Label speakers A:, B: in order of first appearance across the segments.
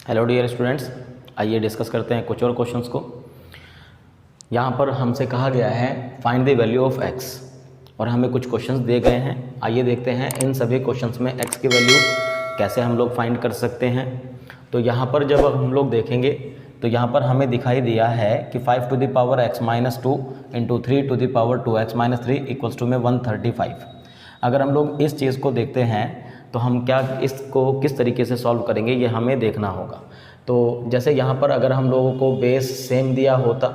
A: Hello dear students, आइए discuss करते हैं कुछ और क्वेश्चंस को। यहाँ पर हमसे कहा गया है find the value of x और हमें कुछ क्वेश्चंस दिए गए हैं। आइए देखते हैं इन सभी क्वेश्चंस में x की वैल्यू कैसे हम लोग फाइंड कर सकते हैं। तो यहाँ पर जब हम लोग देखेंगे तो यहाँ पर हमें दिखाई दिया है कि 5 to the power x minus 2 into 3 to the power 2x minus 3 equals to में 135। अगर हम लोग इस चीज़ को देखते हैं तो हम क्या इसको किस तरीके से सॉल्व करेंगे ये हमें देखना होगा। तो जैसे यहाँ पर अगर हम लोगों को बेस सेम दिया होता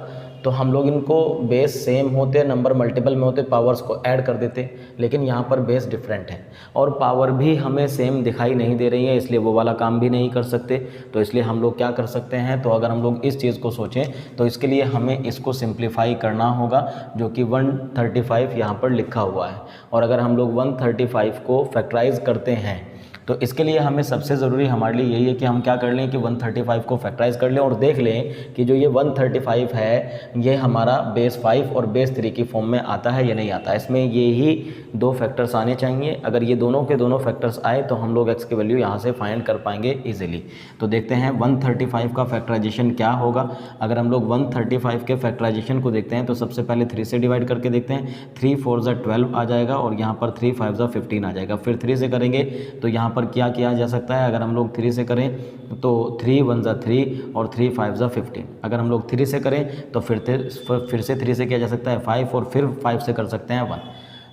A: तो हम लोग इनको बेस सेम होते, नंबर मल्टीपल में होते, पावर्स को ऐड कर देते, लेकिन यहाँ पर बेस डिफरेंट है और पावर भी हमें सेम दिखाई नहीं दे रही है, इसलिए वो वाला काम भी नहीं कर सकते। तो इसलिए हम लोग क्या कर सकते हैं, तो अगर हम लोग इस चीज़ को सोचें तो इसके लिए हमें इसको सिंप्लीफाई करना होगा, जो कि 135 यहाँ पर लिखा हुआ है। और अगर हम लोग 135 को फैक्टराइज करते हैं तो इसके लिए हमें सबसे ज़रूरी हमारे लिए यही है कि हम क्या कर लें कि 135 को फैक्टराइज कर लें और देख लें कि जो ये 135 है ये हमारा बेस 5 और बेस 3 की फॉर्म में आता है या नहीं आता। इसमें ये ही दो फैक्टर्स आने चाहिए। अगर ये दोनों के दोनों फैक्टर्स आए तो हम लोग x की वैल्यू यहाँ से फाइंड कर पाएंगे इजीली। तो देखते हैं 135 का फैक्टराइजेशन क्या होगा। अगर हम लोग 135 के फैक्टराइजेशन को देखते हैं तो सबसे पहले 3 से डिवाइड करके देखते हैं। 3 4 12 आ जाएगा और यहाँ पर 3 5 15 आ जाएगा। फिर 3 से करेंगे तो यहाँ पर क्या किया जा सकता है, अगर हम लोग 3 से करें तो 3 1 3 और 3 5 15। अगर हम लोग 3 से करें तो फिर से 3 से किया जा सकता है 5 और फिर 5 से कर सकते हैं 1।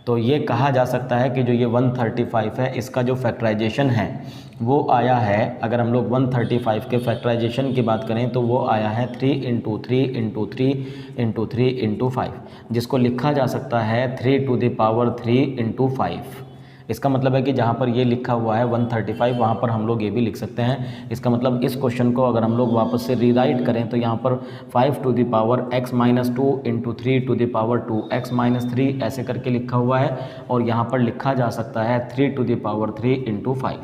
A: तो ये कहा जा सकता है कि जो ये 135 है इसका जो फैक्टराइजेशन है वो आया है, अगर हम लोग 135 के फैक्टराइजेशन की बात करें तो वो आया है 3 इंटू 3 इंटू 3 इंटू 3 इंटू 5, जिसको लिखा जा सकता है 3 टू द पावर 3 इंटू 5। इसका मतलब है कि जहाँ पर ये लिखा हुआ है 135 वहाँ पर हम लोग ये भी लिख सकते हैं। इसका मतलब इस क्वेश्चन को अगर हम लोग वापस से रीराइट करें तो यहाँ पर 5 to the power x minus 2 into 3 to the power 2x minus 3 ऐसे करके लिखा हुआ है और यहाँ पर लिखा जा सकता है 3 टू द पावर 3 इंटू 5।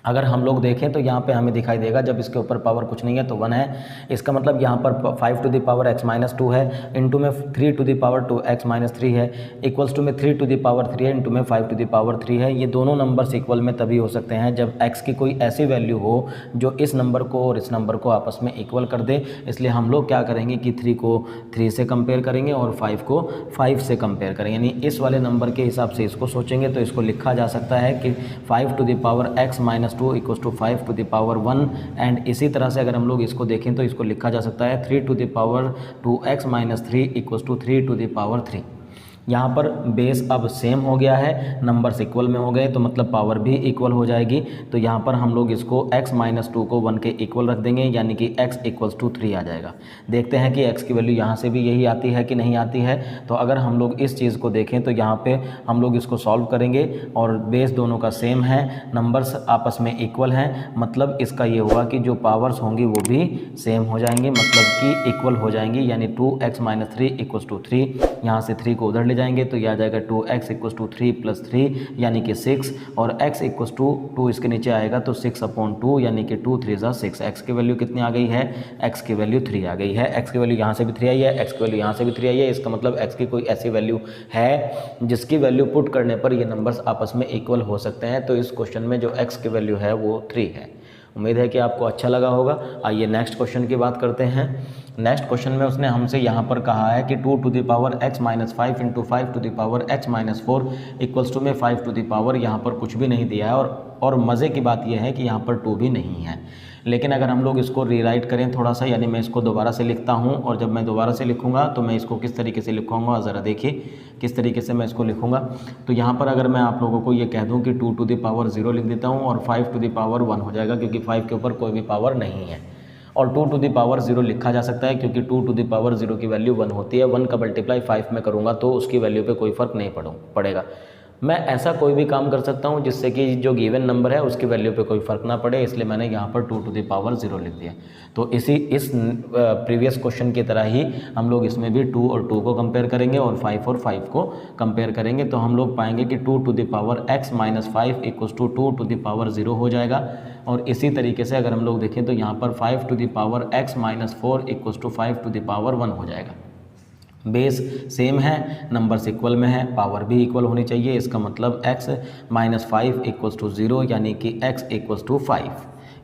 A: अगर हम लोग देखें तो यहाँ पे हमें दिखाई देगा जब इसके ऊपर पावर कुछ नहीं है तो 1 है। इसका मतलब यहाँ पर 5 to the power x minus 2 है, इंटू में 3 to the power 2x minus 3 है, इक्वल्स टू में 3 टू द पावर 3 है, इंटू में 5 टू द पावर 3 है। ये दोनों नंबर्स इक्वल में तभी हो सकते हैं जब x की कोई ऐसी वैल्यू हो जो इस नंबर को और इस नंबर को आपस में इक्वल कर दे। इसलिए हम लोग क्या करेंगे कि 3 को 3 से कंपेयर करेंगे और 5 को 5 से कंपेयर करेंगे, यानी इस वाले नंबर के हिसाब से इसको सोचेंगे। तो इसको लिखा जा सकता है कि 5 to the power x minus 2 equals to 5 to the power 1। And इसी तरह से अगर हम लोग इसको देखें तो इसको लिखा जा सकता है 3 to the power 2x minus 3 equals to 3 to the power 3। यहाँ पर बेस अब सेम हो गया है, नंबर्स इक्वल में हो गए तो मतलब पावर भी इक्वल हो जाएगी। तो यहाँ पर हम लोग इसको x माइनस 2 को 1 के इक्वल रख देंगे, यानी कि x इक्वल्स टू 3 आ जाएगा। देखते हैं कि x की वैल्यू यहाँ से भी यही आती है कि नहीं आती है। तो अगर हम लोग इस चीज़ को देखें तो यहाँ पे हम लोग इसको सॉल्व करेंगे और बेस दोनों का सेम है, नंबर्स आपस में इक्वल हैं, मतलब इसका ये हुआ कि जो पावर्स होंगी वो भी सेम हो जाएंगी, मतलब कि इक्वल हो जाएंगी, यानी 2x माइनस 3 इक्वल्स टू 3। यहाँ से 3 को उधर ले जाएंगे तो यह आ जाएगा 2x इक्वल्स टू 3 प्लस 3 यानी कि 6, और x इक्वल्स टू 2 इसके नीचे आएगा तो 6/2 यानी कि 2 3 ज़ा 6। x की वैल्यू कितनी आ गई है, x की वैल्यू 3 आ गई है। x की वैल्यू यहाँ से भी 3 आई है, x की वैल्यू यहाँ से भी 3 आई है। इसका मतलब x की कोई ऐसी वैल्यू है जिसकी वैल्यू पुट करने पर ये नंबर्स आपस में इक्वल हो सकते हैं। तो इस क्वेश्चन में जो x की वैल्यू है वो 3 है। उम्मीद है कि आपको अच्छा लगा होगा। आइए नेक्स्ट क्वेश्चन की बात करते हैं। नेक्स्ट क्वेश्चन में उसने हमसे यहाँ पर कहा है कि 2 to the power x minus 5 into 5 to the power x minus 4 equals to में 5 टू द पावर, यहाँ पर कुछ भी नहीं दिया है और मज़े की बात यह है कि यहाँ पर 2 भी नहीं है। लेकिन अगर हम लोग इसको रीराइट करें थोड़ा सा, यानी मैं इसको दोबारा से लिखता हूँ और जब मैं दोबारा से लिखूँगा तो मैं इसको किस तरीके से लिखूँगा ज़रा देखिए किस तरीके से मैं इसको लिखूँगा। तो यहाँ पर अगर मैं आप लोगों को ये कह दूँ कि 2 टू द पावर 0 लिख देता हूँ और 5 टू द पावर 1 हो जाएगा, क्योंकि 5 के ऊपर कोई भी पावर नहीं है। और 2 टू द पावर 0 लिखा जा सकता है क्योंकि 2 टू द पावर 0 की वैल्यू 1 होती है। 1 का मल्टीप्लाई 5 में करूँगा तो उसकी वैल्यू पे कोई फ़र्क नहीं पड़ेगा। मैं ऐसा कोई भी काम कर सकता हूँ जिससे कि जो गिवन नंबर है उसकी वैल्यू पे कोई फ़र्क ना पड़े, इसलिए मैंने यहाँ पर 2 टू द पावर 0 लिख दिया। तो इस प्रीवियस क्वेश्चन की तरह ही हम लोग इसमें भी 2 और 2 को कंपेयर करेंगे और 5 और 5 को कंपेयर करेंगे। तो हम लोग पाएंगे कि 2 to the power x minus 5 equals to 2 to the power 0 हो जाएगा। और इसी तरीके से अगर हम लोग देखें तो यहाँ पर 5 to the power x minus 4 equals to 5 to the power 1 हो जाएगा। बेस सेम है, नंबर्स इक्वल में है, पावर भी इक्वल होनी चाहिए। इसका मतलब x माइनस 5 इक्वल्स टू 0 यानी कि x इक्वल्स टू 5।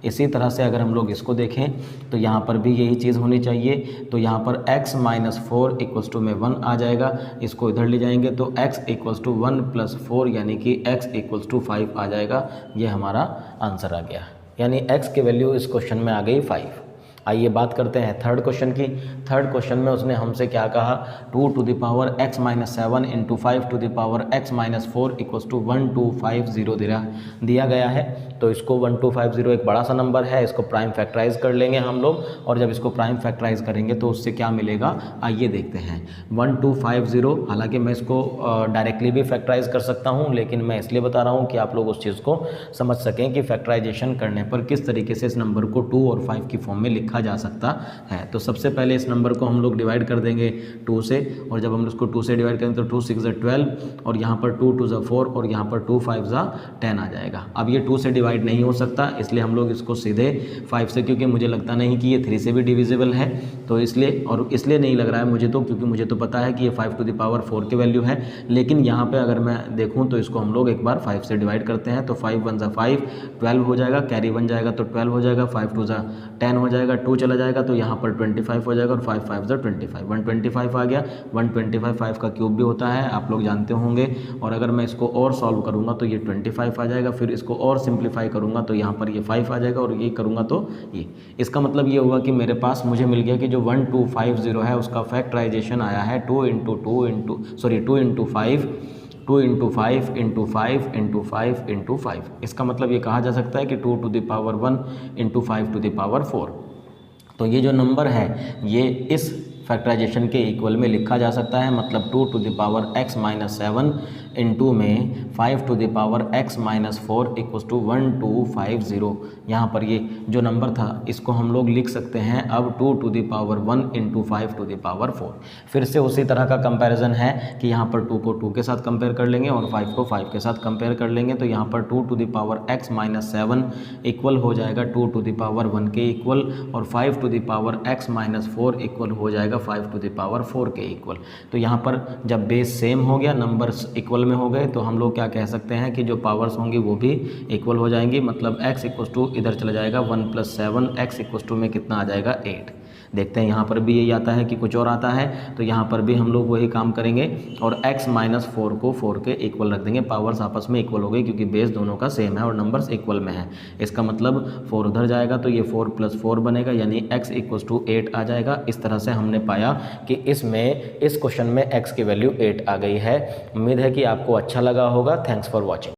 A: इसी तरह से अगर हम लोग इसको देखें तो यहाँ पर भी यही चीज़ होनी चाहिए। तो यहाँ पर x माइनस 4 इक्वल्स टू में 1 आ जाएगा, इसको इधर ले जाएंगे तो x इक्वल्स टू 1 प्लस 4 यानी कि x इक्वल्स टू 5 आ जाएगा। ये हमारा आंसर आ गया, यानी x की वैल्यू इस क्वेश्चन में आ गई 5। आइए बात करते हैं थर्ड क्वेश्चन की। थर्ड क्वेश्चन में उसने हमसे क्या कहा, 2 to the power x minus 7 into 5 to the power x minus 4 equals to 1250 दिया गया है। तो इसको 1250 एक बड़ा सा नंबर है, इसको प्राइम फैक्टराइज कर लेंगे हम लोग, और जब इसको प्राइम फैक्टराइज करेंगे तो उससे क्या मिलेगा, आइए देखते हैं। 1250, हालांकि मैं इसको डायरेक्टली भी फैक्टराइज कर सकता हूं, लेकिन मैं इसलिए बता रहा हूं कि आप लोग उस चीज़ को समझ सकें कि फैक्टराइजेशन करने पर किस तरीके से इस नंबर को 2 और 5 की फॉर्म में लिखा जा सकता है। तो सबसे पहले इस नंबर को हम लोग डिवाइड कर देंगे 2 से, और जब हम उसको 2 से डिवाइड करेंगे तो 2 6 12, और यहाँ पर 2 2 4, और यहाँ पर 2 5 10 आ जाएगा। अब ये 2 से डिवाइड नहीं हो सकता, इसलिए हम लोग इसको सीधे 5 से, क्योंकि मुझे लगता नहीं कि ये 3 से भी डिविजिबल है, तो इसलिए, और इसलिए नहीं लग रहा है मुझे तो क्योंकि मुझे तो पता है कि ये 5 टू द पावर 4 की वैल्यू है। लेकिन यहाँ पे अगर मैं देखूँ तो इसको हम लोग एक बार 5 से डिवाइड करते हैं, तो 5 1 5, 12 हो जाएगा, कैरी 1 जाएगा तो 12 हो जाएगा, 5 2 10 हो जाएगा, 2 चला जाएगा तो यहाँ पर 25 हो जाएगा, और 5 5 25, 125 आ गया। 125 5 का क्यूब भी होता है, आप लोग जानते होंगे। और अगर मैं इसको और सॉल्व करूँगा तो ये 25 आ जाएगा, फिर इसको और सिंप्लीफाई करूँगा तो यहाँ पर ये 5 आ जाएगा, और ये करूँगा तो ये। इसका मतलब ये हुआ कि मेरे पास मुझे मिल गया कि जो 1250 है उसका फैक्टराइजेशन आया है 2 इंटू 5 इंटू 5। इसका मतलब ये कहा जा सकता है कि 2 to the power 1 into 5 to the power 4। तो ये जो नंबर है ये इस फैक्टराइजेशन के इक्वल में लिखा जा सकता है, मतलब 2 to the power x minus 7 into में 5 to the power x minus 4 equals to 1250। यहाँ पर ये जो नंबर था इसको हम लोग लिख सकते हैं अब 2 to the power 1 into 5 to the power 4। फिर से उसी तरह का कंपैरिजन है कि यहाँ पर 2 को 2 के साथ कंपेयर कर लेंगे और 5 को 5 के साथ कंपेयर कर लेंगे। तो यहाँ पर 2 to the power x minus 7 equal हो जाएगा 2 टू द पावर 1 के इक्वल, और 5 to the power x minus 4 equal हो जाएगा 5 टू द पावर 4 के इक्वल। तो यहाँ पर जब बेस सेम हो गया, नंबर्स इक्वल में हो गए, तो हम लोग क्या कह सकते हैं कि जो पावर्स होंगी वो भी इक्वल हो जाएंगी। मतलब x इक्वल टू इधर चला जाएगा 1 + 7, x इक्वल टू में कितना आ जाएगा 8। देखते हैं यहाँ पर भी यही आता है कि कुछ और आता है, तो यहाँ पर भी हम लोग वही काम करेंगे और x माइनस 4 को 4 के इक्वल रख देंगे। पावर्स आपस में इक्वल हो गई क्योंकि बेस दोनों का सेम है और नंबर्स इक्वल में है। इसका मतलब 4 उधर जाएगा तो ये 4 + 4 बनेगा, यानी x इक्वल टू 8 आ जाएगा। इस तरह से हमने पाया कि इस क्वेश्चन में x की वैल्यू 8 आ गई है। उम्मीद है कि आपको अच्छा लगा होगा। Thanks for watching.